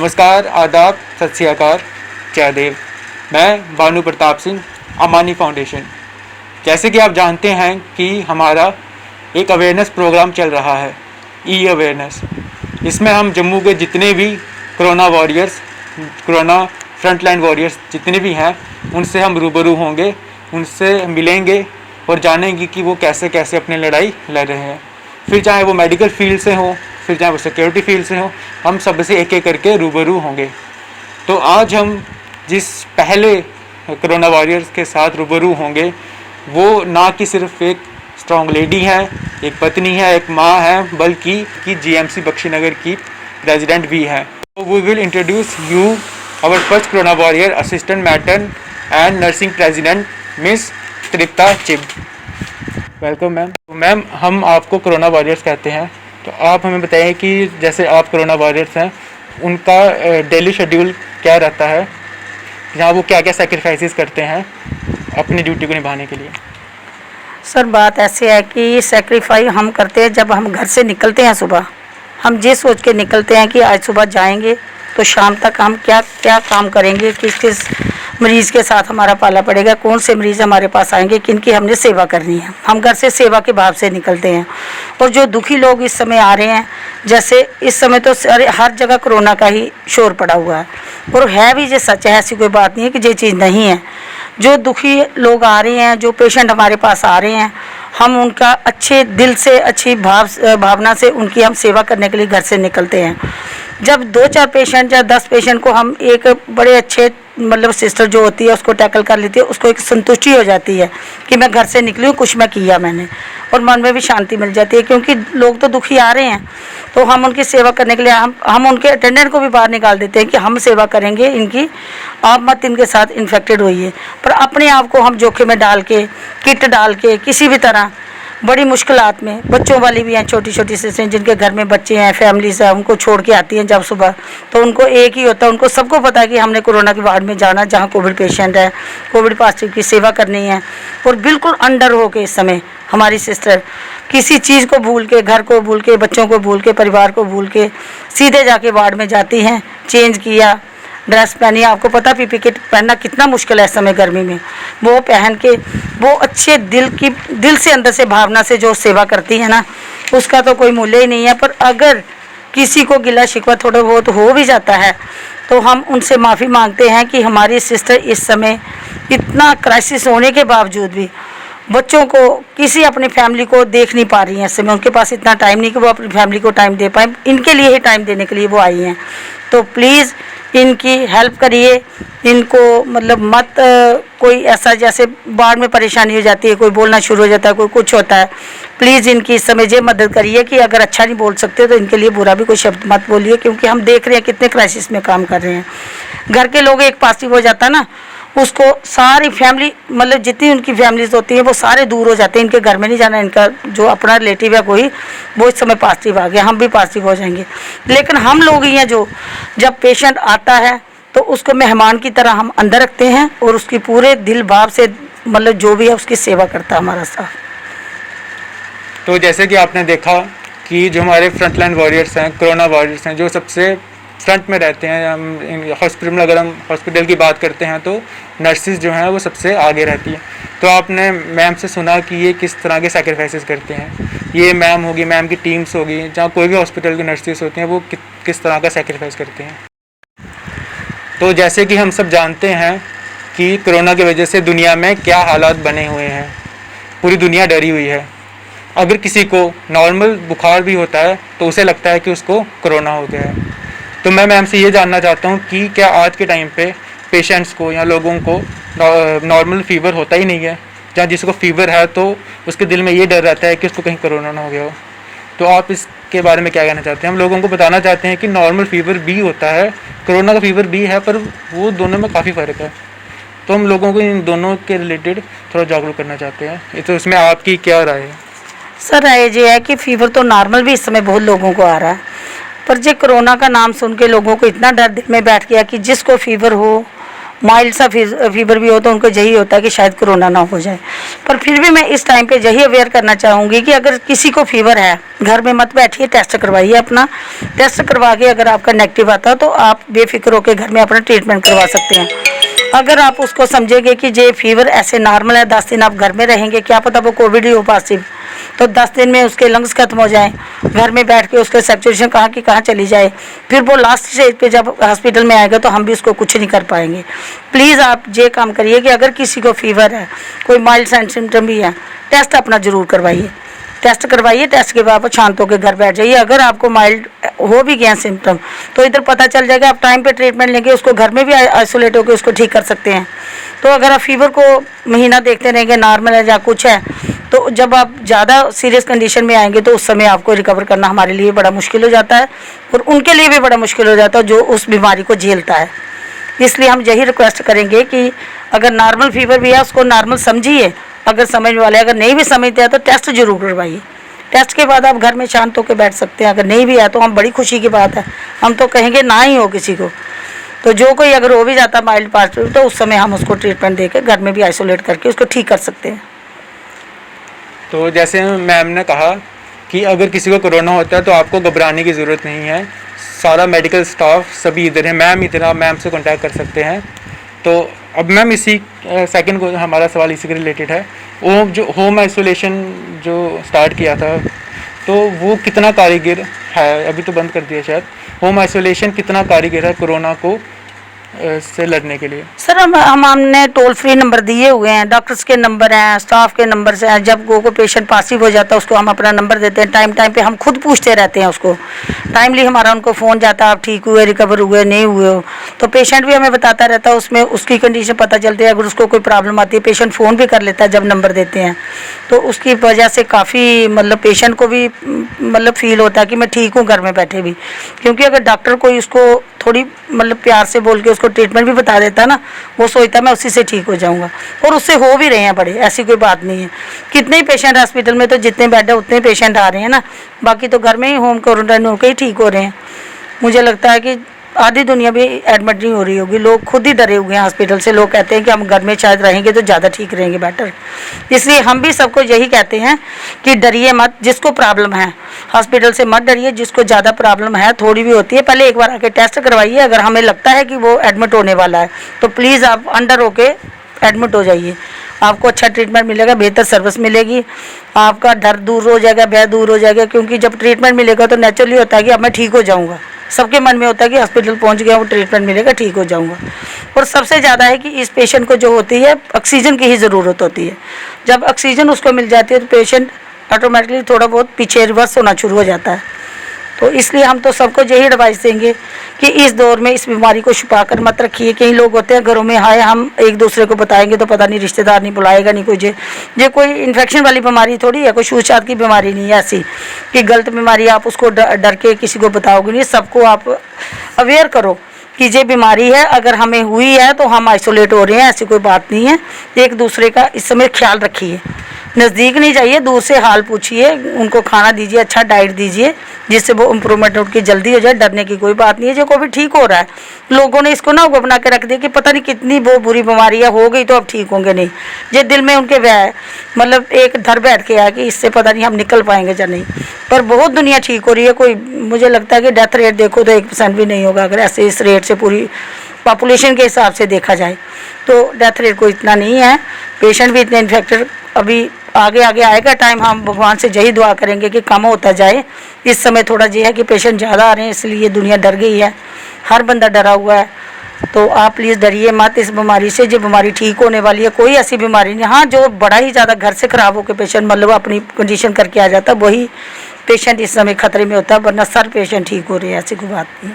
नमस्कार, आदाब, सत श्री अकाल, जयदेव। मैं भानु प्रताप सिंह, अमानी फाउंडेशन। जैसे कि आप जानते हैं कि हमारा एक अवेयरनेस प्रोग्राम चल रहा है, ई अवेयरनेस। इसमें हम जम्मू के जितने भी corona warriors, corona frontline warriors जितने भी हैं, उनसे हम रूबरू होंगे, उनसे मिलेंगे और जानेंगे कि वो कैसे कैसे अपनी लड़ाई लड़ रहे हैं। फिर चाहे वो मेडिकल फील्ड से हो, फिर चाहे वो सिक्योरिटी फील्ड से हो, हम सब से एक एक करके रूबरू होंगे। तो आज हम जिस पहले कोरोना वॉरियर्स के साथ रूबरू होंगे, वो ना कि सिर्फ एक स्ट्रॉन्ग लेडी है, एक पत्नी है, एक माँ है, बल्कि जीएमसी बख्शीनगर की प्रेसिडेंट भी है। तो we will introduce you our first corona warrior, assistant matron and nursing president, miss Trupta Chib. Welcome ma'am. तो मैम, हम आपको कोरोना वॉरियर्स कहते हैं, तो आप हमें बताइए कि जैसे आप कोरोना वॉरियर्स हैं, उनका डेली शेड्यूल क्या रहता है, जहाँ वो क्या क्या सैक्रिफाइसेस करते हैं अपनी ड्यूटी को निभाने के लिए। सर, बात ऐसी है कि सेक्रीफाई हम करते हैं जब हम घर से निकलते हैं। सुबह हम ये सोच के निकलते हैं कि आज सुबह जाएंगे तो शाम तक हम क्या क्या काम करेंगे, किस किस मरीज़ के साथ हमारा पाला पड़ेगा, कौन से मरीज़ हमारे पास आएंगे, किन की हमने सेवा करनी है। हम घर से सेवा के भाव से निकलते हैं। और जो दुखी लोग इस समय आ रहे हैं, जैसे इस समय तो हर जगह कोरोना का ही शोर पड़ा हुआ है, और है भी ये सच है, ऐसी कोई बात नहीं है कि ये चीज़ नहीं है। जो दुखी लोग आ रहे हैं, जो पेशेंट हमारे पास आ रहे हैं, हम उनका अच्छे दिल से, अच्छी भावना से उनकी हम सेवा करने के लिए घर से निकलते हैं। जब 2-4 पेशेंट या 10 पेशेंट को हम एक बड़े अच्छे मतलब सिस्टर जो होती है उसको टैकल कर लेती है, उसको एक संतुष्टि हो जाती है कि मैं घर से निकली हूँ, कुछ मैं किया मैंने, और मन में भी शांति मिल जाती है। क्योंकि लोग तो दुखी आ रहे हैं, तो हम उनकी सेवा करने के लिए हम उनके अटेंडेंट को भी बाहर निकाल देते हैं कि हम सेवा करेंगे इनकी, आप मत इनके साथ इन्फेक्टेड होइए। पर अपने आप को हम जोखिम में डाल के, किट डाल के, किसी भी तरह बड़ी मुश्किलात में, बच्चों वाली भी हैं, छोटी छोटी सिस्टरें जिनके घर में बच्चे हैं, फैमिलीज है, उनको छोड़ के आती हैं जब सुबह, तो उनको एक ही होता है, उनको सबको पता है कि हमने कोरोना के वार्ड में जाना, जहाँ कोविड पेशेंट है, कोविड पॉजिटिव की सेवा करनी है। और बिल्कुल अंडर हो के इस समय हमारी सिस्टर किसी चीज़ को भूल के, घर को भूल के, बच्चों को भूल के, परिवार को भूल के सीधे जाके वार्ड में जाती हैं। चेंज किया, ड्रेस पहनी, आपको पता पीपी किट पहनना कितना मुश्किल है इस समय गर्मी में, वो पहन के वो अच्छे दिल से अंदर से भावना से जो सेवा करती है ना, उसका तो कोई मूल्य ही नहीं है। पर अगर किसी को गिला शिकवा थोड़ा बहुत हो भी जाता है तो हम उनसे माफ़ी मांगते हैं कि हमारी सिस्टर इस समय इतना क्राइसिस होने के बावजूद भी बच्चों को, किसी अपनी फैमिली को देख नहीं पा रही हैं। इस समय उनके पास इतना टाइम नहीं कि वो अपनी फैमिली को टाइम दे पाए, इनके लिए ही टाइम देने के लिए वो आई हैं। तो प्लीज़ इनकी हेल्प करिए, इनको मतलब मत कोई ऐसा जैसे बाढ़ में परेशानी हो जाती है, कोई बोलना शुरू हो जाता है, कोई कुछ होता है, प्लीज़ इनकी इस समय ये मदद करिए कि अगर अच्छा नहीं बोल सकते तो इनके लिए बुरा भी कोई शब्द मत बोलिए, क्योंकि हम देख रहे हैं कितने क्राइसिस में काम कर रहे हैं। घर के लोग एक पॉजिटिव हो जाता है ना, उसको सारी फैमिली मतलब जितनी उनकी फैमिलीज होती हैं वो सारे दूर हो जाते हैं, इनके घर में नहीं जाना, इनका जो अपना रिलेटिव है कोई, वो इस समय पॉजिटिव आ गया, हम भी पॉजिटिव हो जाएंगे। लेकिन हम लोग ही हैं जो जब पेशेंट आता है तो उसको मेहमान की तरह हम अंदर रखते हैं और उसकी पूरे दिल भाव से मतलब जो भी है उसकी सेवा करता है हमारा साथ। तो जैसे कि आपने देखा कि जो हमारे फ्रंटलाइन वॉरियर्स हैं, कोरोना वॉरियर्स हैं, जो सबसे फ्रंट में रहते हैं, हम हॉस्पिटल में अगर हम हॉस्पिटल की बात करते हैं तो नर्सिस जो हैं वो सबसे आगे रहती हैं। तो आपने मैम से सुना कि ये किस तरह के सैक्रिफाइसेस करते हैं। ये मैम होगी, मैम की टीम्स होगी, जहाँ कोई भी हॉस्पिटल की नर्सिस होती हैं, वो किस तरह का सैक्रिफाइस करते हैं। तो जैसे कि हम सब जानते हैं कि कोरोना की वजह से दुनिया में क्या हालात बने हुए हैं, पूरी दुनिया डरी हुई है। अगर किसी को नॉर्मल बुखार भी होता है तो उसे लगता है कि उसको कोरोना हो गया है। तो मैं मैम से ये जानना चाहता हूँ कि क्या आज के टाइम पे पेशेंट्स को या लोगों को नॉर्मल फीवर होता ही नहीं है, जहाँ जिसको फीवर है तो उसके दिल में ये डर रहता है कि उसको कहीं कोरोना ना हो गया हो। तो आप इसके बारे में क्या कहना चाहते हैं। हम लोगों को बताना चाहते हैं कि नॉर्मल फीवर भी होता है, कोरोना का फीवर भी है, पर वो दोनों में काफ़ी फ़र्क है। तो हम लोगों को इन दोनों के रिलेटेड थोड़ा जागरूक करना चाहते हैं। तो इसमें आपकी क्या राय है। सर, राय ये है कि फीवर तो नॉर्मल भी इस समय बहुत लोगों को आ रहा है, पर जो कोरोना का नाम सुन के लोगों को इतना डर दिल में बैठ गया कि जिसको फीवर हो माइल्ड सा फीवर भी हो तो उनको यही होता है कि शायद कोरोना ना हो जाए। पर फिर भी मैं इस टाइम पे यही अवेयर करना चाहूँगी कि अगर किसी को फीवर है, घर में मत बैठिए, टेस्ट करवाइए। अपना टेस्ट करवा के अगर आपका नेगेटिव आता है तो आप बेफिक्र होकर घर में अपना ट्रीटमेंट करवा सकते हैं। अगर आप उसको समझेंगे कि ये फीवर ऐसे नॉर्मल है, 10 दिन आप घर में रहेंगे, क्या पता वो कोविड ही हो पॉजिटिव, तो 10 दिन में उसके लंग्स खत्म हो जाएं, घर में बैठ के उसके सैचुरेशन कहाँ की कहाँ चली जाए, फिर वो लास्ट स्टेज पे जब हॉस्पिटल में आएगा तो हम भी उसको कुछ नहीं कर पाएंगे। प्लीज़ आप ये काम करिए कि अगर किसी को फीवर है, कोई माइल्ड सिम्टम भी है, टेस्ट अपना ज़रूर करवाइए। टेस्ट करवाइए, टेस्ट के बाद आप शांत होकर घर बैठ जाइए। अगर आपको माइल्ड हो भी गया सिम्टम तो इधर पता चल जाएगा, आप टाइम पे ट्रीटमेंट लेंगे, उसको घर में भी आइसोलेट होकर उसको ठीक कर सकते हैं। तो अगर आप फीवर को महीना देखते रहेंगे नॉर्मल है या कुछ है, तो जब आप ज़्यादा सीरियस कंडीशन में आएंगे तो उस समय आपको रिकवर करना हमारे लिए बड़ा मुश्किल हो जाता है और उनके लिए भी बड़ा मुश्किल हो जाता है जो उस बीमारी को झेलता है। इसलिए हम यही रिक्वेस्ट करेंगे कि अगर नॉर्मल फीवर भी है उसको नॉर्मल समझिए, अगर समझ वाले अगर नहीं भी समझते हैं तो टेस्ट जरूर करवाइए। टेस्ट के बाद आप घर में शांत होकर बैठ सकते हैं। अगर नहीं भी है तो हम बड़ी खुशी की बात है, हम तो कहेंगे ना ही हो किसी को। तो जो कोई अगर हो भी जाता माइल्ड पॉजिटिव तो उस समय हम उसको ट्रीटमेंट देकर घर में भी आइसोलेट करके उसको ठीक कर सकते हैं। तो जैसे मैम ने कहा कि अगर किसी को कोरोना होता है तो आपको घबराने की ज़रूरत नहीं है, सारा मेडिकल स्टाफ सभी इधर है, मैम इधर, आप मैम से कांटेक्ट कर सकते हैं। तो अब मैम इसी सेकंड को हमारा सवाल इसी के रिलेटेड है, वो जो होम आइसोलेशन जो स्टार्ट किया था तो वो कितना कारीगर है, अभी तो बंद कर दिया शायद, होम आइसोलेशन कितना कारीगर है कोरोना को से लड़ने के लिए? सर हमने टोल फ्री नंबर दिए हुए हैं, डॉक्टर्स के नंबर हैं, स्टाफ के नंबर हैं। जब कोई पेशेंट पॉजिटिव हो जाता है उसको हम अपना नंबर देते हैं, टाइम टाइम पे हम खुद पूछते रहते हैं उसको, टाइमली हमारा उनको फ़ोन जाता है आप ठीक हुए, रिकवर हुए, नहीं हुए हो। तो पेशेंट भी हमें बताता रहता है, उसमें उसकी कंडीशन पता चलती है। अगर उसको कोई प्रॉब्लम आती है पेशेंट फ़ोन भी कर लेता है जब नंबर देते हैं, तो उसकी वजह से काफ़ी मतलब पेशेंट को भी मतलब फील होता है कि मैं ठीक हूँ घर में बैठे भी। क्योंकि अगर डॉक्टर कोई उसको थोड़ी मतलब प्यार से बोल के उसको ट्रीटमेंट भी बता देता ना, वो सोचता है मैं उसी से ठीक हो जाऊंगा, और उससे हो भी रहे हैं बड़े, ऐसी कोई बात नहीं है। कितने ही पेशेंट हॉस्पिटल में तो जितने बेड है उतने पेशेंट आ रहे हैं ना, बाकी तो घर में ही होम क्वारंटाइन होकर ही ठीक हो रहे हैं। मुझे लगता है कि आधी दुनिया भी एडमिट नहीं हो रही होगी, लोग खुद ही डरे हुए हैं हॉस्पिटल से। लोग कहते हैं कि हम घर में शायद रहेंगे तो ज़्यादा ठीक रहेंगे, बेटर। इसलिए हम भी सबको यही कहते हैं कि डरिए मत, जिसको प्रॉब्लम है हॉस्पिटल से मत डरिए। जिसको ज़्यादा प्रॉब्लम है, थोड़ी भी होती है, पहले एक बार आके टेस्ट करवाइए। अगर हमें लगता है कि वो एडमिट होने वाला है तो प्लीज़ आप अंडर होके एडमिट हो जाइए, आपको अच्छा ट्रीटमेंट मिलेगा, बेहतर सर्विस मिलेगी, आपका डर दूर हो जाएगा, भय दूर हो जाएगा। क्योंकि जब ट्रीटमेंट मिलेगा तो नेचुरली होता है कि अब मैं ठीक हो जाऊँगा, सबके मन में होता है कि हॉस्पिटल पहुंच गया, वो ट्रीटमेंट मिलेगा, ठीक हो जाऊंगा। और सबसे ज़्यादा है कि इस पेशेंट को जो होती है ऑक्सीजन की ही ज़रूरत होती है। जब ऑक्सीजन उसको मिल जाती है तो पेशेंट ऑटोमेटिकली थोड़ा बहुत पीछे रिवर्स होना शुरू हो जाता है। तो इसलिए हम तो सबको यही एडवाइस देंगे कि इस दौर में इस बीमारी को छुपा कर मत रखिए। कई लोग होते हैं घरों में, हाय हम एक दूसरे को बताएंगे तो पता नहीं रिश्तेदार नहीं बुलाएगा, नहीं कुछ। ये कोई इन्फेक्शन वाली बीमारी थोड़ी है, कोई छूछात की बीमारी नहीं है ऐसी कि गलत बीमारी आप उसको डर के किसी को बताओगे नहीं। सबको आप अवेयर करो कि ये बीमारी है, अगर हमें हुई है तो हम आइसोलेट हो रहे हैं, ऐसी कोई बात नहीं है। एक दूसरे का इस समय ख्याल रखिए, नज़दीक नहीं जाइए, दूर से हाल पूछिए, उनको खाना दीजिए, अच्छा डाइट दीजिए जिससे वो इम्प्रूवमेंट उनकी जल्दी हो जाए। डरने की कोई बात नहीं है, जो को भी ठीक हो रहा है। लोगों ने इसको ना वो बना के रख दिया कि पता नहीं कितनी वो बुरी बीमारी है, हो गई तो अब ठीक होंगे नहीं। ये दिल में उनके वह मतलब एक डर बैठ के आया कि इससे पता नहीं हम निकल पाएंगे या नहीं। पर बहुत दुनिया ठीक हो रही है। कोई मुझे लगता है कि डेथ रेट देखो तो 1% भी नहीं होगा, अगर ऐसे इस रेट से पूरी पॉपुलेशन के हिसाब से देखा जाए तो डेथ रेट कोई इतना नहीं है, पेशेंट भी इतने इन्फेक्टेड अभी आगे आगे आएगा टाइम। हम भगवान से यही दुआ करेंगे कि कम होता जाए। इस समय थोड़ा ये है कि पेशेंट ज़्यादा आ रहे हैं, इसलिए दुनिया डर गई है, हर बंदा डरा हुआ है। तो आप प्लीज़ डरिए मत इस बीमारी से, जो बीमारी ठीक होने वाली है, कोई ऐसी बीमारी नहीं। हाँ, जो बड़ा ही ज़्यादा घर से ख़राब होकर पेशेंट मतलब अपनी कंडीशन करके आ जाता है, वही पेशेंट इस समय खतरे में होता है, वरना सर पेशेंट ठीक हो रहे हैं, ऐसी कोई बात नहीं।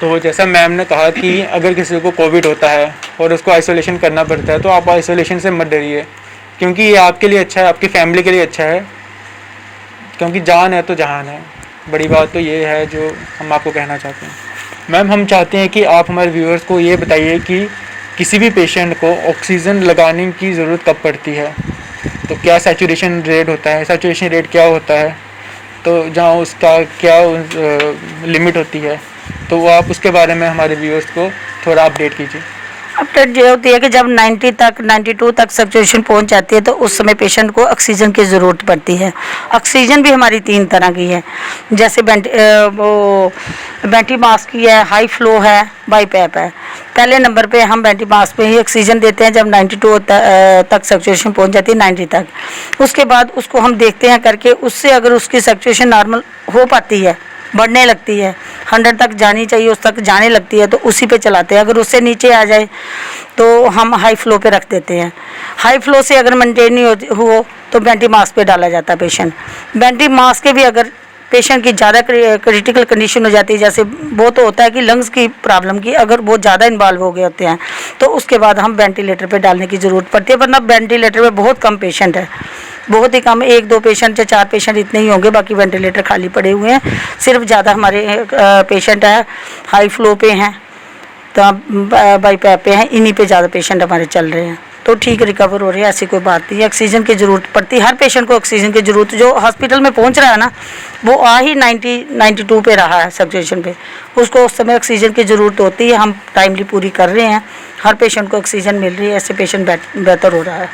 तो जैसा मैम ने कहा कि अगर किसी को कोविड होता है और उसको आइसोलेशन करना पड़ता है तो आप आइसोलेशन से मत डरिए, क्योंकि ये आपके लिए अच्छा है, आपकी फैमिली के लिए अच्छा है, क्योंकि जान है तो जहान है। बड़ी बात तो ये है जो हम आपको कहना चाहते हैं। मैम, हम चाहते हैं कि आप हमारे व्यूअर्स को ये बताइए कि किसी भी पेशेंट को ऑक्सीजन लगाने की ज़रूरत कब पड़ती है, तो क्या सैचुरेशन रेट होता है, सैचुरेशन रेट क्या होता है, तो जहाँ उसका क्या लिमिट होती है, तो वो आप उसके बारे में हमारे व्यूअर्स को थोड़ा अपडेट कीजिए। अपडेट ये होती है कि जब 90 तक 92 तक सैचुरेशन पहुंच जाती है तो उस समय पेशेंट को ऑक्सीजन की ज़रूरत पड़ती है। ऑक्सीजन भी हमारी 3 तरह की है, जैसे बेंटी मास्क की है, हाई फ्लो है, बाईपैप है। पहले नंबर पे हम बेंटी मास्क पे ही ऑक्सीजन देते हैं जब 92 तक सैचुरेशन पहुंच जाती है, 90 तक। उसके बाद उसको हम देखते हैं करके, उससे अगर उसकी सैचुरेशन नॉर्मल हो पाती है, बढ़ने लगती है, 100 तक जानी चाहिए, उस तक जाने लगती है, तो उसी पे चलाते हैं। अगर उससे नीचे आ जाए तो हम हाई फ्लो पे रख देते हैं। हाई फ्लो से अगर मेंटेन नहीं हो तो बेंटी मास्क पे डाला जाता है पेशेंट। बेंटी मास्क के भी अगर पेशेंट की ज़्यादा क्रिटिकल कंडीशन हो जाती है, जैसे वो तो होता है कि लंग्स की प्रॉब्लम की, अगर बहुत ज़्यादा इन्वॉल्व हो गए होते हैं तो उसके बाद हम वेंटिलेटर पे डालने की ज़रूरत पड़ती है। वरना वेंटिलेटर पे बहुत कम पेशेंट है, बहुत ही कम, 1-2 पेशेंट या 4 पेशेंट इतने ही होंगे, बाकी वेंटिलेटर खाली पड़े हुए हैं। सिर्फ ज़्यादा हमारे पेशेंट है हाई फ्लो पे हैं, तो बाईपैप पे हैं, इन्हीं पे ज़्यादा पेशेंट हमारे चल रहे हैं, तो ठीक रिकवर हो रही है, ऐसी कोई बात नहीं है। ऑक्सीजन की ज़रूरत पड़ती है हर पेशेंट को, ऑक्सीजन की ज़रूरत जो हॉस्पिटल में पहुंच रहा है ना, वो आ ही 92 पे रहा है सैचुरेशन पे, उसको उस समय ऑक्सीजन की ज़रूरत होती है। हम टाइमली पूरी कर रहे हैं, हर पेशेंट को ऑक्सीजन मिल रही है, ऐसे पेशेंट बेहतर हो रहा है।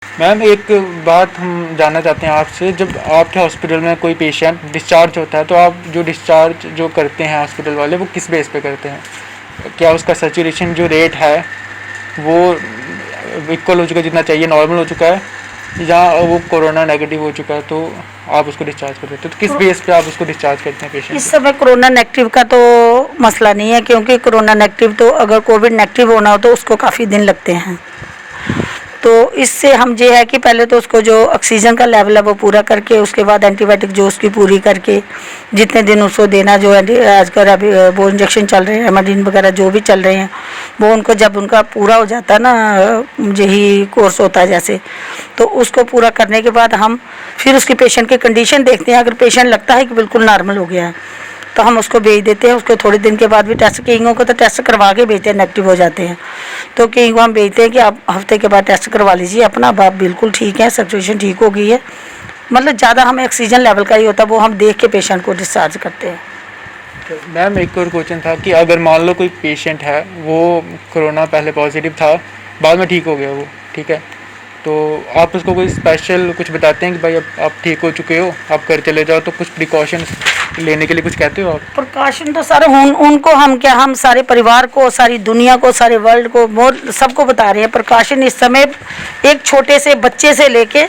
मैम एक बात हम जानना चाहते हैं आपसे, जब आपके हॉस्पिटल में कोई पेशेंट डिस्चार्ज होता है तो आप जो डिस्चार्ज जो करते हैं हॉस्पिटल वाले, वो किस बेस पे करते हैं? क्या उसका सैचुरेशन जो रेट है वो इक्वल हो चुका है, जितना चाहिए नॉर्मल हो चुका है, या वो कोरोना नेगेटिव हो चुका है तो आप उसको डिस्चार्ज कर देते हैं? तो किस बेस पे आप उसको डिस्चार्ज करते हैं पेशेंट? इस समय कोरोना नेगेटिव का तो मसला नहीं है, क्योंकि कोरोना नेगेटिव तो अगर कोविड नेगेटिव होना हो तो उसको काफ़ी दिन लगते हैं। तो इससे हम ये है कि पहले तो उसको जो ऑक्सीजन का लेवल है वो पूरा करके, उसके बाद एंटीबायोटिक जो उसकी पूरी करके, जितने दिन उसको देना, जो आजकल अभी वो इंजेक्शन चल रहे हैं, हेमाडीन वगैरह जो भी चल रहे हैं, वो उनको जब उनका पूरा हो जाता है ना, यही कोर्स होता है जैसे, तो उसको पूरा करने के बाद हम फिर उसकी पेशेंट की कंडीशन देखते हैं। अगर पेशेंट लगता है कि बिल्कुल नॉर्मल हो गया है तो हम उसको भेज देते हैं। उसको थोड़े दिन के बाद भी टेस्ट, कईयों को तो टेस्ट करवा के भेजते हैं, नेगेटिव हो जाते हैं, तो कई को हम भेजते हैं कि आप हफ्ते के बाद टेस्ट करवा लीजिए अपना, अब आप बिल्कुल ठीक है, सैचुरेशन ठीक हो गई है। मतलब ज़्यादा हमें ऑक्सीजन लेवल का ही होता है, वो हम देख के पेशेंट को डिस्चार्ज करते हैं। तो मैम एक और क्वेश्चन था कि अगर मान लो कोई पेशेंट है, वो कोरोना पहले पॉजिटिव था, बाद में ठीक हो गया वो, ठीक है, तो आप उसको कोई स्पेशल कुछ बताते हैं कि भाई अब आप ठीक हो चुके हो, आप घर चले जाओ, तो कुछ प्रिकॉशंस लेने के लिए कुछ कहते हो आप? प्रिकॉशन तो सारे उनको हम क्या, हम सारे परिवार को, सारी दुनिया को, सारे वर्ल्ड को, सबको बता रहे हैं प्रिकॉशन। इस समय एक छोटे से बच्चे से लेके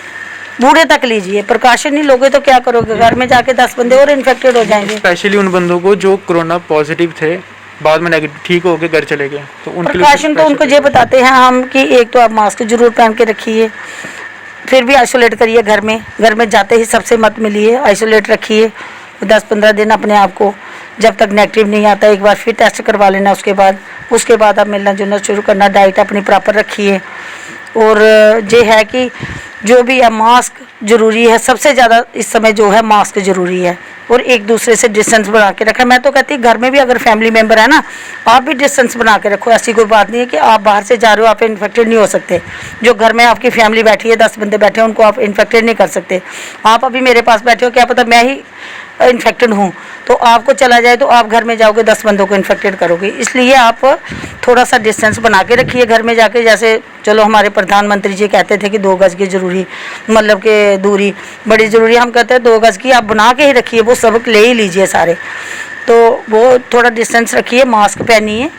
बूढ़े तक लीजिए, प्रिकॉशन नहीं लोगे तो क्या करोगे, घर में जाके 10 बंदे और इन्फेक्टेड हो जाएंगे। स्पेशली उन बंदों को जो कोरोना पॉजिटिव थे, बाद में नेगेटिव ठीक हो के घर चले गए, तो उनके लिए प्रिकॉशन तो उनको ये बताते हैं हम कि एक तो आप मास्क जरूर पहन के रखिए, फिर भी आइसोलेट करिए घर में जाते ही सबसे मत मिलिए, आइसोलेट रखिए 10-15 दिन अपने आप को, जब तक नेगेटिव नहीं आता एक बार फिर टेस्ट करवा लेना। उसके बाद आप मिलना जुलना शुरू करना, डाइट अपनी प्रॉपर रखिए। और ये है कि जो भी है मास्क ज़रूरी है, सबसे ज़्यादा इस समय जो है मास्क ज़रूरी है, और एक दूसरे से डिस्टेंस बना के रखें। मैं तो कहती हूँ घर में भी अगर फैमिली मेम्बर है ना, आप भी डिस्टेंस बना के रखो। ऐसी कोई बात नहीं है कि आप बाहर से जा रहे हो आप इन्फेक्टेड नहीं हो सकते। जो घर में आपकी फैमिली बैठी है, 10 बंदे बैठे हैं, उनको आप इन्फेक्टेड नहीं कर सकते। आप अभी मेरे पास बैठे हो, क्या पता मैं ही इन्फेक्टेड हूँ, तो आपको चला जाए तो आप घर में जाओगे 10 बंदों को इन्फेक्टेड करोगे। इसलिए आप थोड़ा सा डिस्टेंस बना के रखिए घर में जाके। जैसे चलो हमारे प्रधानमंत्री जी कहते थे कि 2 गज की ज़रूरी, मतलब कि दूरी बड़ी ज़रूरी, हम कहते हैं 2 गज की आप बना के ही रखिए, वो सबक ले ही लीजिए सारे। तो वो थोड़ा डिस्टेंस रखिए, मास्क पहनिए,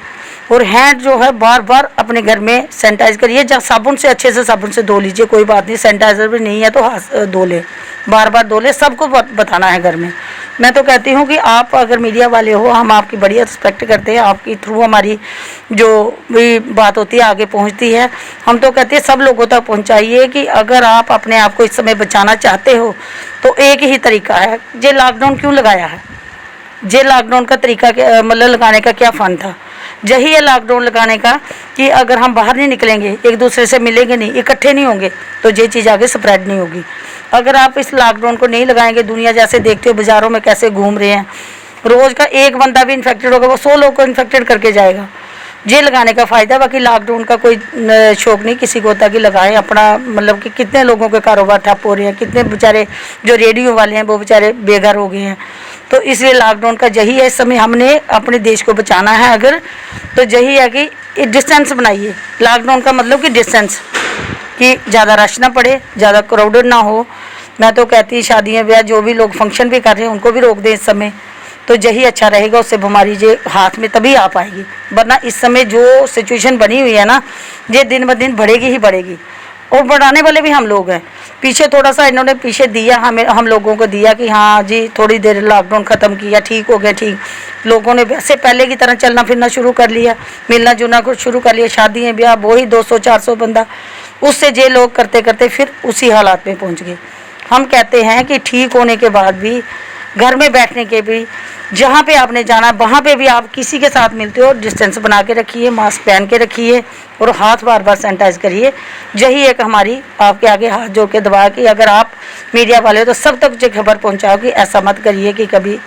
और हैंड जो है बार बार अपने घर में सैनिटाइज करिए। जब साबुन से, अच्छे से साबुन से धो लीजिए, कोई बात नहीं, सैनिटाइज़र भी नहीं है तो हाथ धो ले, बार बार धो ले। सबको बताना है घर में। मैं तो कहती हूँ कि आप अगर मीडिया वाले हो, हम आपकी बढ़िया रिस्पेक्ट करते हैं, आपकी थ्रू हमारी जो भी बात होती है आगे पहुँचती है। हम तो कहते हैं सब लोगों तक पहुँचाइए कि अगर आप अपने आप को इस समय बचाना चाहते हो तो एक ही तरीका है। ये लॉकडाउन क्यों लगाया है, ये लॉकडाउन का तरीका मतलब लगाने का क्या फ़न था? यही है लॉकडाउन लगाने का कि अगर हम बाहर नहीं निकलेंगे, एक दूसरे से मिलेंगे नहीं, इकट्ठे नहीं होंगे, तो ये चीज़ आगे स्प्रेड नहीं होगी। अगर आप इस लॉकडाउन को नहीं लगाएंगे, दुनिया जैसे देखते हो बाज़ारों में कैसे घूम रहे हैं, रोज़ का एक बंदा भी इन्फेक्टेड होगा, वो 100 लोग को इन्फेक्टेड करके जाएगा। ये लगाने का फ़ायदा। बाकी लॉकडाउन का कोई शौक नहीं किसी को होता कि लगाएं अपना, मतलब कि कितने लोगों के कारोबार ठप हो रहे हैं, कितने बेचारे जो रेडियो वाले हैं वो बेचारे बेघर हो गए हैं। तो इसलिए लॉकडाउन का यही है, इस समय हमने अपने देश को बचाना है अगर, तो यही है कि डिस्टेंस बनाइए। लॉकडाउन का मतलब कि डिस्टेंस, कि ज़्यादा रश ना पड़े, ज़्यादा क्राउडेड ना हो। मैं तो कहती शादियाँ ब्याह जो भी लोग फंक्शन भी कर रहे हैं उनको भी रोक दें इस समय, तो यही अच्छा रहेगा। उससे बीमारी जो हाथ में तभी आ पाएगी, वरना इस समय जो सिचुएशन बनी हुई है ना, ये दिन ब दिन बढ़ेगी ही बढ़ेगी, और बढ़ाने वाले भी हम लोग हैं। पीछे थोड़ा सा इन्होंने पीछे दिया हमें, हम लोगों को दिया कि हाँ जी थोड़ी देर लॉकडाउन ख़त्म किया, ठीक हो गया, ठीक। लोगों ने वैसे पहले की तरह चलना फिरना शुरू कर लिया, मिलना जुलना को शुरू कर लिया, शादियाँ ब्याह वही 200-400 बंदा, उससे जे लोग करते करते फिर उसी हालात में पहुँच गए। हम कहते हैं कि ठीक होने के बाद भी, घर में बैठने के भी, जहाँ पे आपने जाना वहाँ पे भी आप किसी के साथ मिलते हो डिस्टेंस बना के रखिए, मास्क पहन के रखिए और हाथ बार बार सैनिटाइज करिए। यही एक हमारी आपके आगे हाथ जोड़ के दुआ कि अगर आप मीडिया वाले हो तो सब तक जो खबर पहुँचाओ कि ऐसा मत करिए, कि कभी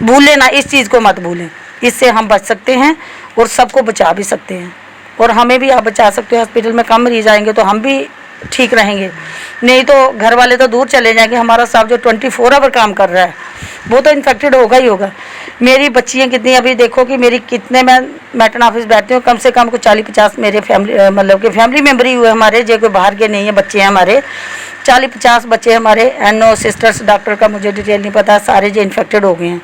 भूलें ना, इस चीज़ को मत भूलें। इससे हम बच सकते हैं और सबको बचा भी सकते हैं, और हमें भी आप बचा सकते हो। हॉस्पिटल में कम मरीज आएंगे तो हम भी ठीक रहेंगे, नहीं तो घर वाले तो दूर चले जाएंगे। हमारा स्टाफ जो 24 आवर काम कर रहा है वो तो इन्फेक्टेड होगा ही होगा। मेरी बच्चियाँ कितनी, अभी देखो कि मेरी कितने, मैं मैटर्न ऑफिस बैठती हूँ, कम से कम कुछ 40-50 मेरे फैमिली मतलब कि फैमिली मेम्बर ही हुए हमारे, जो कोई बाहर के नहीं है, बच्चे हैं हमारे 40-50 बच्चे हमारे, एनओ सिस्टर्स, डॉक्टर का मुझे डिटेल नहीं पता, सारे जो इन्फेक्टेड हो गए हैं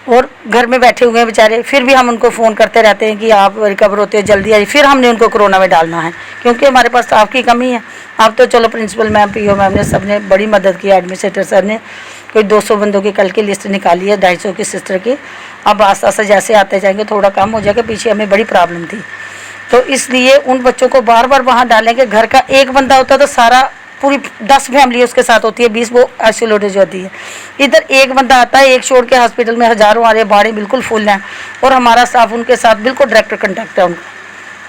और घर में बैठे हुए हैं बेचारे। फिर भी हम उनको फ़ोन करते रहते हैं कि आप रिकवर होते हो जल्दी आइए, फिर हमने उनको कोरोना में डालना है क्योंकि हमारे पास स्टाफ की कमी है। अब तो चलो प्रिंसिपल मैम, पीओ मैम ने, सब ने बड़ी मदद की, एडमिनिस्ट्रेटर सर ने कोई 200 बंदों की कल की लिस्ट निकाली है, 250 की सिस्टर की। अब आस्ता आस्ता जैसे आते जाएंगे थोड़ा कम हो जाएगा, पीछे हमें बड़ी प्रॉब्लम थी, तो इसलिए उन बच्चों को बार बार वहाँ डालेंगे। घर का एक बंदा होता तो सारा पूरी 10 फैमिली उसके साथ होती है, 20 वो आइसोलेटेड होती है। इधर एक बंदा आता है, एक छोड़ के हॉस्पिटल में हज़ारों आ रहे, बाड़े बिल्कुल फुल हैं, और हमारा स्टाफ उनके साथ बिल्कुल डायरेक्ट कंटेक्ट है उनका।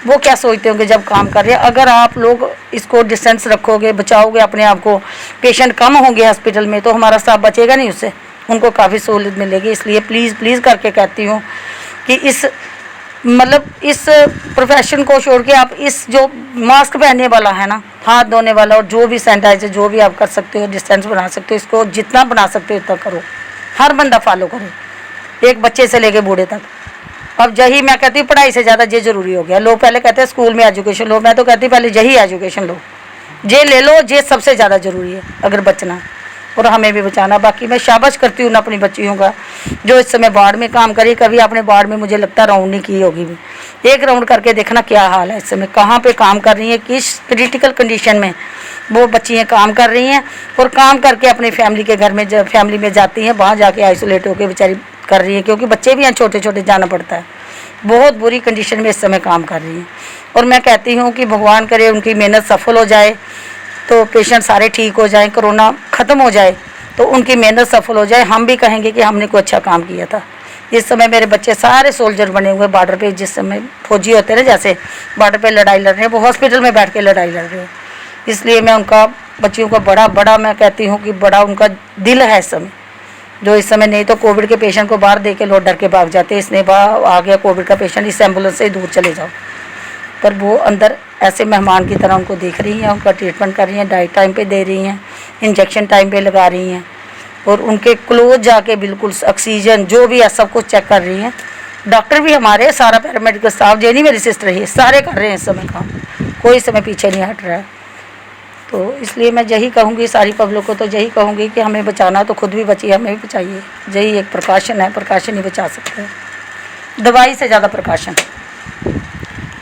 वो क्या सोचते होंगे जब काम कर रहे हैं। अगर आप लोग इसको डिस्टेंस रखोगे, बचाओगे अपने आप को, पेशेंट कम होंगे हॉस्पिटल में, तो हमारा स्टाफ बचेगा नहीं उससे, उनको काफ़ी सहूलियत मिलेगी। इसलिए प्लीज़ प्लीज़ करके कहती हूँ कि इस प्रोफेशन को छोड़ के आप इस जो मास्क पहनने वाला है ना, हाथ धोने वाला, और जो भी सैनिटाइजर जो भी आप कर सकते हो, डिस्टेंस बना सकते हो, इसको जितना बना सकते हो उतना करो, हर बंदा फॉलो करे, एक बच्चे से लेके बूढ़े तक। अब यही मैं कहती हूँ, पढ़ाई से ज़्यादा ये ज़रूरी हो गया। लोग पहले कहते हैं स्कूल में एजुकेशन लो, मैं तो कहती पहले यही एजुकेशन लो, ये ले लो, ये सबसे ज़्यादा ज़रूरी है अगर बचना और हमें भी बचाना। बाकी मैं शाबाश करती हूँ अपनी बच्चियों का, जो इस समय वार्ड में काम करी। कभी अपने वार्ड में मुझे लगता है राउंड नहीं की होगी भी, एक राउंड करके देखना क्या हाल है इस समय, कहाँ पे काम कर रही हैं, किस क्रिटिकल कंडीशन में वो बच्चियाँ काम कर रही हैं, और काम करके अपने फैमिली के घर में जब फैमिली में जाती हैं वहाँ जाके आइसोलेट होकर बेचारी कर रही है, क्योंकि बच्चे भी हैं छोटे छोटे, जाना पड़ता है। बहुत बुरी कंडीशन में इस समय काम कर रही हैं, और मैं कहती हूँ कि भगवान करे उनकी मेहनत सफल हो जाए, तो पेशेंट सारे ठीक हो जाएं, कोरोना ख़त्म हो जाए, तो उनकी मेहनत सफल हो जाए, हम भी कहेंगे कि हमने कोई अच्छा काम किया था। इस समय मेरे बच्चे सारे सोल्जर बने हुए बॉर्डर पे, जिस समय फौजी होते हैं ना, जैसे बॉर्डर पे लड़ाई लड़ रहे हैं, वो हॉस्पिटल में बैठ के लड़ाई लड़ रहे हैं। इसलिए मैं उनका, बच्चियों का बड़ा मैं कहती हूँ कि बड़ा उनका दिल है इस समय, जो इस समय, नहीं तो कोविड के पेशेंट को बाहर दे के लोग डर के भाग जाते हैं, इसने आ गया कोविड का पेशेंट, इस एम्बुलेंस से दूर चले जाओ, पर वो अंदर ऐसे मेहमान की तरह उनको देख रही हैं, उनका ट्रीटमेंट कर रही हैं, डाइट टाइम पे दे रही हैं, इंजेक्शन टाइम पे लगा रही हैं, और उनके क्लोज जाके बिल्कुल ऑक्सीजन जो भी है सब कुछ चेक कर रही हैं। डॉक्टर भी हमारे, सारा पैरामेडिकल स्टाफ, जो नहीं मेरी सिस्टर ही, सारे कर रहे हैं इस समय काम, कोई समय पीछे नहीं हट रहा है। तो इसलिए मैं यही कहूँगी सारी पब्लिक को, तो यही कहूँगी कि हमें बचाना तो खुद भी बचिए, हमें भी बचाइए। यही एक प्रिकॉशन है, प्रिकॉशन ही बचा सकते हैं, दवाई से ज़्यादा प्रिकॉशन।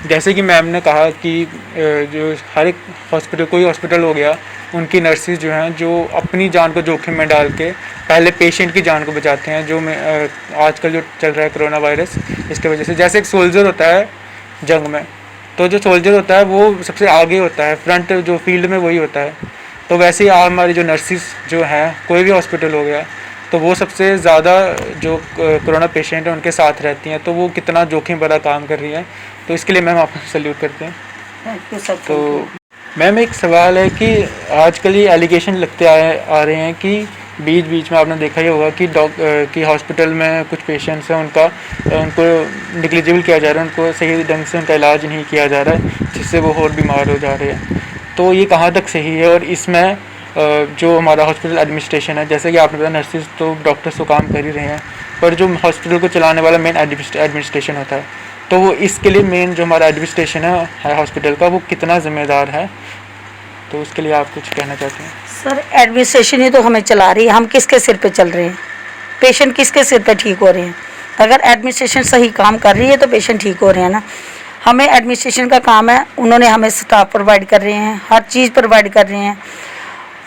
जैसे कि मैम ने कहा कि जो हर एक हॉस्पिटल, कोई हॉस्पिटल हो गया, उनकी नर्सिस जो हैं, जो अपनी जान को जोखिम में डाल के पहले पेशेंट की जान को बचाते हैं। जो आजकल जो चल रहा है कोरोना वायरस, इसके वजह से, जैसे एक सोल्जर होता है जंग में, तो जो सोल्जर होता है वो सबसे आगे होता है, फ्रंट जो फील्ड में वही होता है, तो वैसे ही हमारी जो नर्सिस जो हैं, कोई भी हॉस्पिटल हो गया, तो वो सबसे ज़्यादा जो कोरोना पेशेंट हैं उनके साथ रहती हैं, तो वो कितना जोखिम भरा काम कर रही हैं, तो इसके लिए मैम आपको सैल्यूट करते हैं। Thank you sir. तो मैम एक सवाल है कि आजकल ये एलिगेशन लगते आ रहे हैं कि बीच बीच में आपने देखा ही होगा कि हॉस्पिटल में कुछ पेशेंट्स हैं, उनको निग्लिजिबल किया जा रहा है, उनको सही ढंग से उनका इलाज नहीं किया जा रहा है, जिससे वो और बीमार हो जा रहे हैं। तो ये कहाँ तक सही है, और इसमें जो हमारा हॉस्पिटल एडमिनिस्ट्रेशन है, जैसे कि आपने बताया नर्सिस तो डॉक्टर्स तो काम कर ही रहे हैं, पर जो हॉस्पिटल को चलाने वाला मेन एडमिनिस्ट्रेशन होता है, तो वो इसके लिए मेन जो हमारा एडमिनिस्ट्रेशन है हॉस्पिटल का, वो कितना ज़िम्मेदार है, तो उसके लिए आप कुछ कहना चाहते हैं? सर एडमिनिस्ट्रेशन ही तो हमें चला रही है, हम किसके सिर पे चल रहे हैं? पेशेंट किसके सिर पे ठीक हो रहे हैं? अगर एडमिनिस्ट्रेशन सही काम कर रही है तो पेशेंट ठीक हो रहे हैं ना। हमें एडमिनिस्ट्रेशन का काम है, उन्होंने हमें स्टाफ प्रोवाइड कर रहे हैं, हर चीज़ प्रोवाइड कर रहे हैं,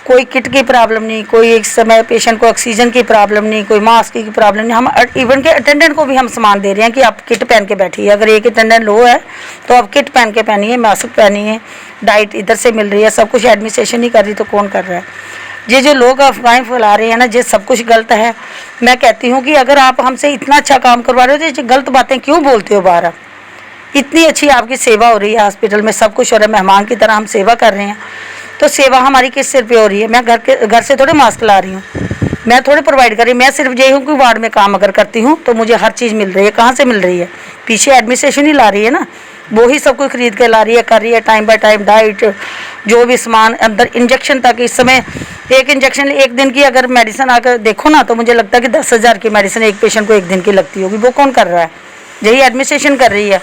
कोई किट की प्रॉब्लम नहीं, कोई एक समय पेशेंट को ऑक्सीजन की प्रॉब्लम नहीं, कोई मास्क की प्रॉब्लम नहीं। हम इवन के अटेंडेंट को भी हम सामान दे रहे हैं कि आप किट पहन के बैठिए, अगर एक अटेंडेंट लो है तो आप किट पहन के पहनिए, मास्क पहनिए, डाइट इधर से मिल रही है, सब कुछ एडमिनिस्ट्रेशन ही कर रही तो कौन कर रहा है? ये जो लोग अफवाहें फैला रहे हैं ना, ये सब कुछ गलत है। मैं कहती हूँ कि अगर आप हमसे इतना अच्छा काम करवा रहे हो तो ये गलत बातें क्यों बोलते हो बाहर? इतनी अच्छी आपकी सेवा हो रही है हॉस्पिटल में, सब कुछ हो रहा है, मेहमान की तरह हम सेवा कर रहे हैं, तो सेवा हमारी किस सिर पे हो रही है? मैं घर से थोड़े मास्क ला रही हूँ, मैं थोड़े प्रोवाइड कर रही हूँ, मैं सिर्फ यही हूँ कि वार्ड में काम अगर करती हूँ तो मुझे हर चीज़ मिल रही है। कहाँ से मिल रही है? पीछे एडमिनिस्ट्रेशन ही ला रही है ना, वो ही सब कुछ खरीद के ला रही है, कर रही है, टाइम बाय टाइम डाइट, जो भी सामान अंदर इंजेक्शन तक। इस समय एक इंजेक्शन एक दिन की अगर मेडिसिन आकर देखो ना तो मुझे लगता है कि 10,000 की मेडिसिन एक पेशेंट को एक दिन की लगती होगी। वो कौन कर रहा है? यही एडमिनिस्ट्रेशन कर रही है।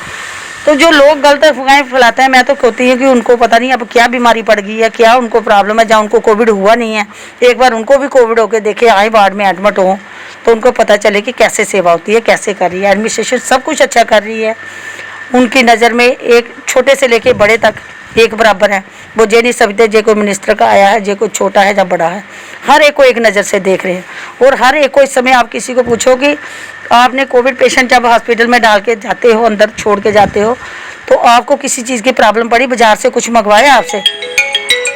तो जो लोग गलत अफवाहें फैलाते हैं, मैं तो कहती हूँ कि उनको पता नहीं अब क्या बीमारी पड़ गई है, क्या उनको प्रॉब्लम है, जहाँ उनको कोविड हुआ नहीं है, एक बार उनको भी कोविड होकर देखे, आए वार्ड में एडमिट हो, तो उनको पता चले कि कैसे सेवा होती है, कैसे कर रही है एडमिनिस्ट्रेशन, सब कुछ अच्छा कर रही है। उनकी नज़र में एक छोटे से लेके बड़े तक एक बराबर है। वो ये नहीं समझते जे कोई मिनिस्टर का आया है, जे कोई छोटा है या बड़ा है, हर एक को एक नज़र से देख रहे हैं। और हर एक को इस समय आप किसी को पूछो कि आपने कोविड पेशेंट जब हॉस्पिटल में डाल के जाते हो, अंदर छोड़ के जाते हो, तो आपको किसी चीज़ की प्रॉब्लम पड़ी, बाजार से कुछ मंगवाया आपसे?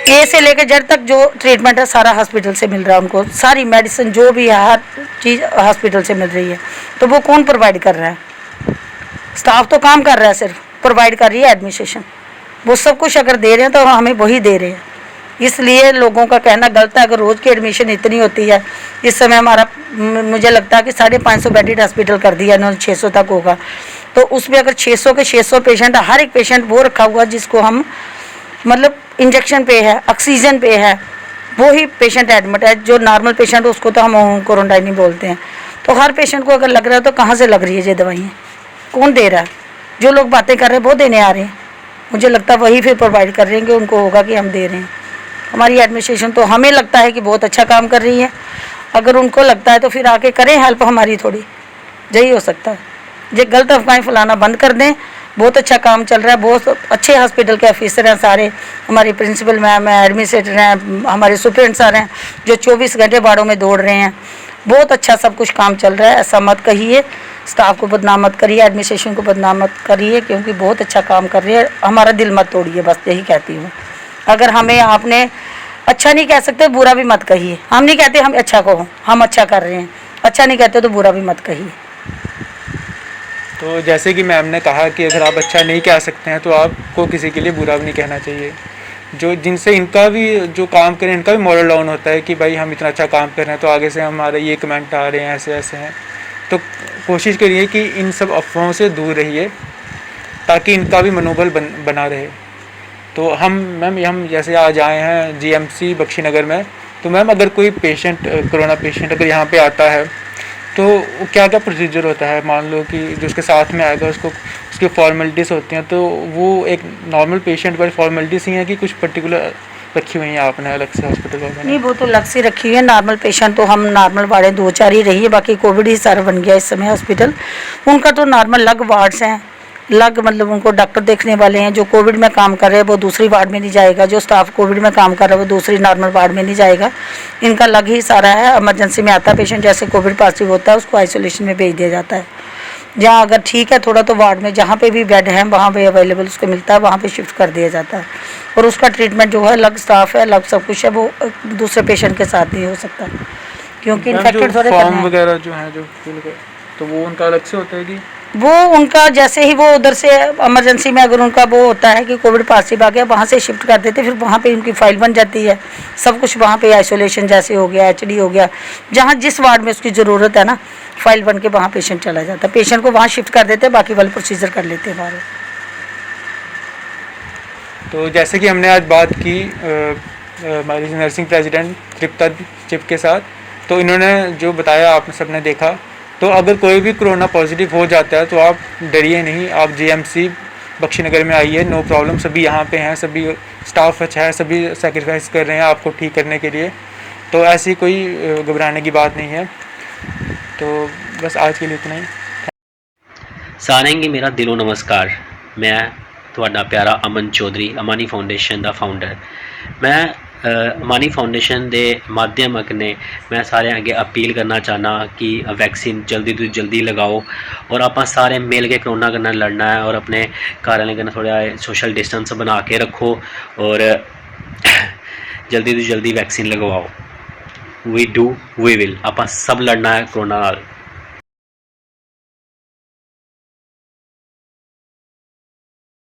ए से लेकर जेड तक जो ट्रीटमेंट है सारा हॉस्पिटल से मिल रहा है उनको, सारी मेडिसिन जो भी है हर चीज़ हॉस्पिटल से मिल रही है। तो वो कौन प्रोवाइड कर रहा है? स्टाफ तो काम कर रहा है, सिर्फ प्रोवाइड कर रही है एडमिनिस्ट्रेशन। वो सब कुछ अगर दे रहे हैं तो हमें वही दे रहे हैं, इसलिए लोगों का कहना गलत है। अगर रोज़ की एडमिशन इतनी होती है, इस समय हमारा मुझे लगता है कि 550 बेडेड हॉस्पिटल कर दिया इन्होंने, 600 तक होगा, तो उसमें अगर 600 के 600 पेशेंट, हर एक पेशेंट वो रखा हुआ जिसको हम मतलब इंजेक्शन पे है, ऑक्सीजन पे है, वो ही पेशेंट एडमिट है। जो नॉर्मल पेशेंट उसको तो हम होम क्वारंटाइन ही बोलते हैं। तो हर पेशेंट को अगर लग रहा है तो कहाँ से लग रही है ये दवाइयाँ? कौन दे रहा है? जो लोग बातें कर रहे हैं वो देने आ रहे हैं, मुझे लगता है वही फिर प्रोवाइड कर रहे हैं कि उनको होगा कि हम दे रहे हैं। हमारी एडमिनिस्ट्रेशन तो हमें लगता है कि बहुत अच्छा काम कर रही है, अगर उनको लगता है तो फिर आके करें हेल्प हमारी थोड़ी, यही हो सकता है। ये गलत अफवाहें फैलाना बंद कर दें, बहुत अच्छा काम चल रहा है, बहुत अच्छे हॉस्पिटल के ऑफिसर हैं सारे, हमारी प्रिंसिपल मैम है, एडमिनिस्ट्रेटर हैं, हमारे सुपरिटेंडेंट सर हैं जो 24 घंटे वार्डों में दौड़ रहे हैं। बहुत अच्छा सब कुछ काम चल रहा है, ऐसा मत कहिए, स्टाफ को बदनाम मत करिए, एडमिनिस्ट्रेशन को बदनाम मत करिए, क्योंकि बहुत अच्छा काम कर रही है। हमारा दिल मत तोड़िए, बस यही कहती हूँ। अगर हमें आपने अच्छा नहीं कह सकते, बुरा भी मत कहिए। हम नहीं कहते हम अच्छा कहो, हम अच्छा कर रहे हैं, अच्छा नहीं कहते तो बुरा भी मत कहिए। तो जैसे कि मैम ने कहा कि अगर आप अच्छा नहीं कह सकते हैं तो आपको किसी के लिए बुरा भी नहीं कहना चाहिए। जो जिनसे इनका भी जो काम करें इनका भी मॉरल डाउन होता है कि भाई हम इतना अच्छा काम कर रहे हैं तो आगे से हमारे ये कमेंट आ रहे हैं, ऐसे ऐसे हैं। तो कोशिश करिए कि इन सब अफवाहों से दूर रहिए ताकि इनका भी मनोबल बना रहे। तो हम जैसे आज आए हैं जीएमसी बख्शीनगर में, तो मैम अगर कोई पेशेंट कोरोना पेशेंट अगर यहाँ पे आता है तो क्या क्या प्रोसीजर होता है? मान लो कि जो उसके साथ में आएगा उसको उसकी फॉर्मेलिटीज़ होती हैं, तो वो एक नॉर्मल पेशेंट वाली फॉर्मेलिटीज़ ही हैं कि कुछ पर्टिकुलर रखी हुई हैं आपने अलग से हॉस्पिटल वाले? नहीं, वो तो अलग से रखी हुई है। नॉर्मल पेशेंट तो हम नॉर्मल वार्ड 2-4 ही रही है, बाकी कोविड ही सारा बन गया इस समय हॉस्पिटल। उनका तो नॉर्मल अलग वार्ड्स हैं, अलग मतलब उनको डॉक्टर देखने वाले हैं। जो कोविड में काम कर रहे हैं वो दूसरी वार्ड में नहीं जाएगा, जो स्टाफ कोविड में काम कर रहा है वो दूसरी नॉर्मल वार्ड में नहीं जाएगा। इनका अलग ही सारा है। इमरजेंसी में आता है पेशेंट, जैसे कोविड पॉजिटिव होता है उसको आइसोलेशन में भेज दिया जाता है। जहाँ अगर ठीक है थोड़ा तो वार्ड में जहाँ पे भी बेड है वहाँ पे अवेलेबल उसको मिलता है, वहाँ पे शिफ्ट कर दिया जाता है। और उसका ट्रीटमेंट जो है अलग स्टाफ है, अलग सब कुछ है, वो दूसरे पेशेंट के साथ नहीं हो सकता क्योंकि इन्फेक्टेड थोड़े फॉर्म वगैरह जो है जो तो वो उनका अलग से होता है कि वो उनका जैसे ही वो उधर से इमरजेंसी में अगर उनका वो होता है कि कोविड पॉजिटिव आ गया, वहाँ से शिफ्ट कर देते, फिर वहाँ पे उनकी फाइल बन जाती है, सब कुछ वहाँ पे आइसोलेशन जैसे हो गया, एचडी हो गया, जहाँ जिस वार्ड में उसकी ज़रूरत है ना, फाइल बन के वहाँ पेशेंट चला जाता है। पेशेंट को वहाँ शिफ्ट कर देते, बाकी वाले प्रोसीजर कर लेते हैं हमारे। तो जैसे कि हमने आज बात की हमारी नर्सिंग प्रेसिडेंट तृप्ता चिप के साथ। तो इन्होंने जो बताया आप सबने देखा। तो अगर कोई भी कोरोना पॉजिटिव हो जाता है तो आप डरिए नहीं, आप जीएमसी बख्शीनगर में आइए, नो प्रॉब्लम। सभी यहाँ पे हैं, सभी स्टाफ अच्छा है, सभी सेक्रीफाइस कर रहे हैं आपको ठीक करने के लिए। तो ऐसी कोई घबराने की बात नहीं है। तो बस आज के लिए इतना ही। सारें गी मेरा दिलों नमस्कार। मैं ਤੁਹਾਡਾ प्यारा अमन चौधरी, अमानी फाउंडेशन का फाउंडर। मैं अमानी फाउंडेशन के माध्यम कन्नै मैं सारे अगे अपील करना चाहना कि वैक्सीन जल्दी तो जल्दी लगाओ और आप सारे मिल के कोरोना कन्नै लड़ना है और अपने घर वालें कन्नै थोड़ा सोशल डिस्टेंस बना के रखो और जल्दी तो जल्दी वैक्सीन लगवाओ। वी डू वी विल, आप सब लड़ना है कोरोना नाल।